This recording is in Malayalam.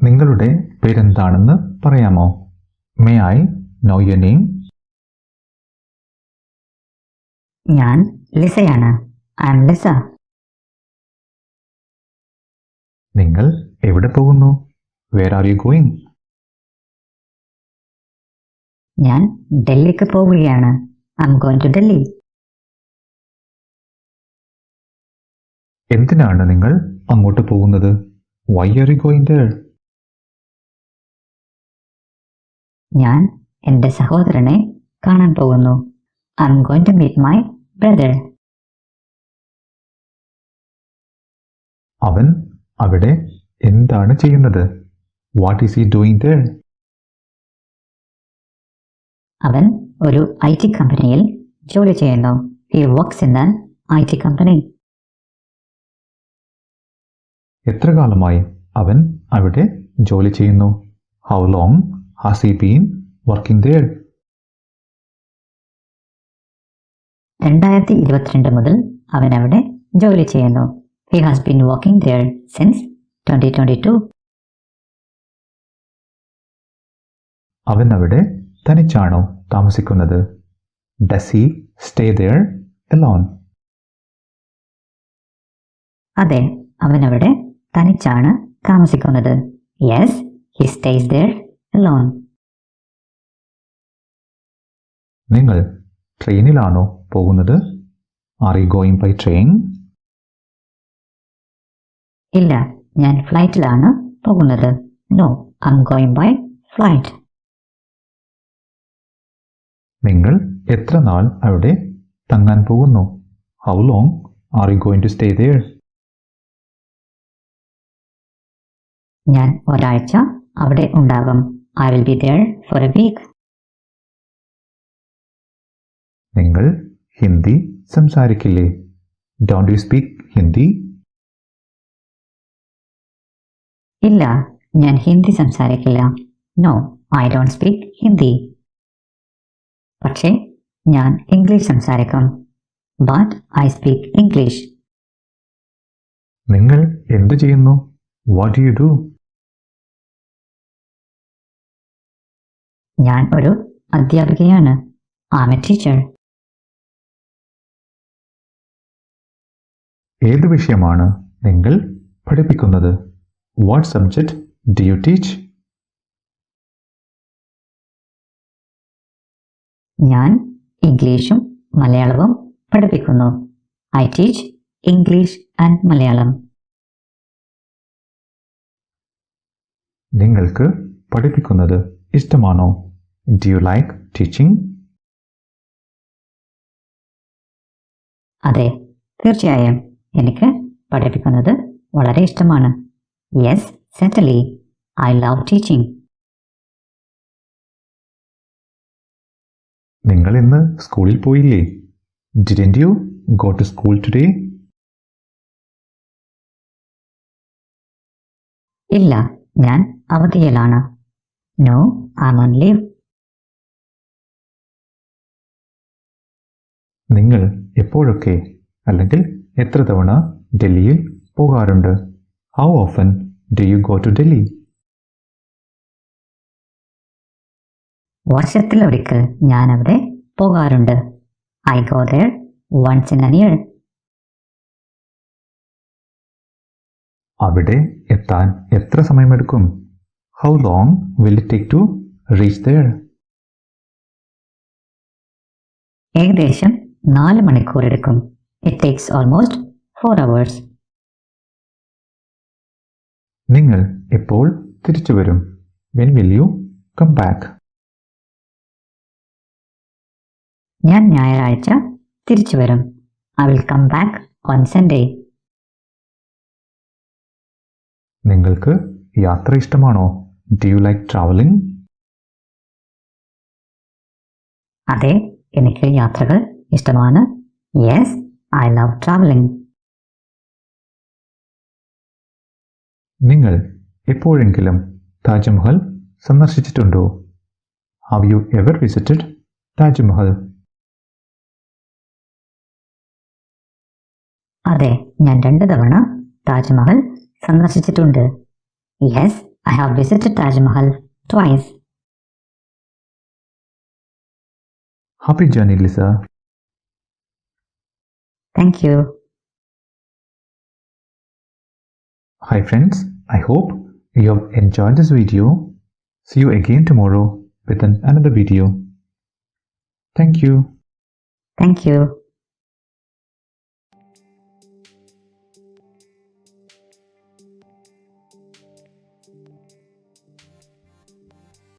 നിങ്ങളുടെ പേരെന്താണെന്ന് പറയാമോ? May I know your name? ഞാൻ ലിസയാണ്. I am Lisa. നിങ്ങൾ എവിടെ പോകുന്നു? Where are you going? ഞാൻ ഡൽഹിക്ക് പോവുകയാണ്. I am going to Delhi. എന്തിനാണ് നിങ്ങൾ അങ്ങോട്ട് പോകുന്നത്? Why are you going there? ഞാൻ എൻ്റെ സഹോദരനെ കാണാൻ പോകുന്നു. I am going to meet my brother. അവൻ അവിടെ എന്താണ് ചെയ്യുന്നത്? What is he doing there? അവൻ ഒരു IT കമ്പനിയിൽ ജോലി ചെയ്യുന്നു. He works in an IT company. എത്ര കാലമായി അവൻ അവിടെ ജോലി ചെയ്യുന്നു? How long has he been working there? 2022 മുതൽ അവൻ അവിടെ ജോലി ചെയ്യുന്നു. He has been working there since 2022. അവൻ അവിടെ തനിച്ചാണോ താമസിക്കുന്നത്? Does he stay there alone? അതെ, അവൻ അവിടെ തനിച്ചാണ് താമസിക്കുന്നത്. Yes, he stays there alone. നിങ്ങൾ ട്രെയിനിലാണോ പോകുന്നത്? Are you going by train? ഇല്ല, ഞാൻ ഫ്ലൈറ്റിലാണ് പോകുന്നത്. No, I am going by flight. നിങ്ങൾ എത്ര നാൾ അവിടെ തങ്ങാൻ പോകുന്നു? How long are you going to stay there? ഞാൻ ഒരാഴ്ച അവിടെ ഉണ്ടാകും. I will be there for a week. നിങ്ങൾ ഹിന്ദി സംസാരിക്കില്ലേ? Don't you speak Hindi? ഇല്ല, ഞാൻ ഹിന്ദി സംസാരിക്കില്ല. No, I don't speak Hindi. പക്ഷേ ഞാൻ ഇംഗ്ലീഷ് സംസാരിക്കും. But I speak English. നിങ്ങൾ എന്തു ചെയ്യുന്നു? What do you do? ഞാൻ ഒരു അധ്യാപികയാണ്. I am a teacher. ഏത് വിഷയമാണ് നിങ്ങൾ പഠിപ്പിക്കുന്നത്? What subject do you teach? ഞാൻ ഇംഗ്ലീഷും മലയാളവും പഠിപ്പിക്കുന്നു. I teach English and Malayalam. നിങ്ങൾക്ക് പഠിപ്പിക്കുന്നത് ഇഷ്ടമാണോ? Do you like teaching? അതെ, തീർച്ചയായും എനിക്ക് പഠിപ്പിക്കുന്നത് വളരെ ഇഷ്ടമാണ്. Yes, certainly, I love teaching. നിങ്ങൾ ഇന്ന് സ്കൂളിൽ പോയില്ലേ? Didn't you go to school today? ഇല്ല, ഞാൻ അവധിയിലാണ്. No, I am on leave. നിങ്ങൾ എപ്പോഴൊക്കെ അല്ലെങ്കിൽ എത്ര തവണ ഡൽഹിയിൽ പോകാറുണ്ട്? How often do you go to Delhi? വർഷത്തിലൊരിക്കൽ ഞാൻ അവിടെ പോകാറുണ്ട്. I go there once in an year. അവിടെ എത്താൻ എത്ര സമയമെടുക്കും? How long will it take to reach there? ഏകദേശം 4 മണിക്കൂർ എടുക്കും. It takes almost 4 hours. നിങ്ങൾ എപ്പോൾ തിരിച്ചു വരും? When will you come back? ഞാൻ ഞായറാഴ്ച തിരിച്ചു വരും. I will come back on Sunday. നിങ്ങൾക്ക് യാത്ര ഇഷ്ടമാണോ? Do you like travelling? അതെ, എനിക്ക് യാത്രകൾ ഇഷ്ടമാണ്. Yes, I love travelling. നിങ്ങൾ എപ്പോഴെങ്കിലും താജ്മഹൽ സന്ദർശിച്ചിട്ടുണ്ടോ? Have you ever visited Taj Mahal? അതെ, ഞാൻ 2 തവണ താജ്മഹൽ സന്ദർശിച്ചിട്ടുണ്ട്. Yes, I have visited Taj Mahal twice. Happy journey, Lisa. Thank you. Hi friends, I hope you have enjoyed this video. See you again tomorrow with another video. Thank you. Thank you.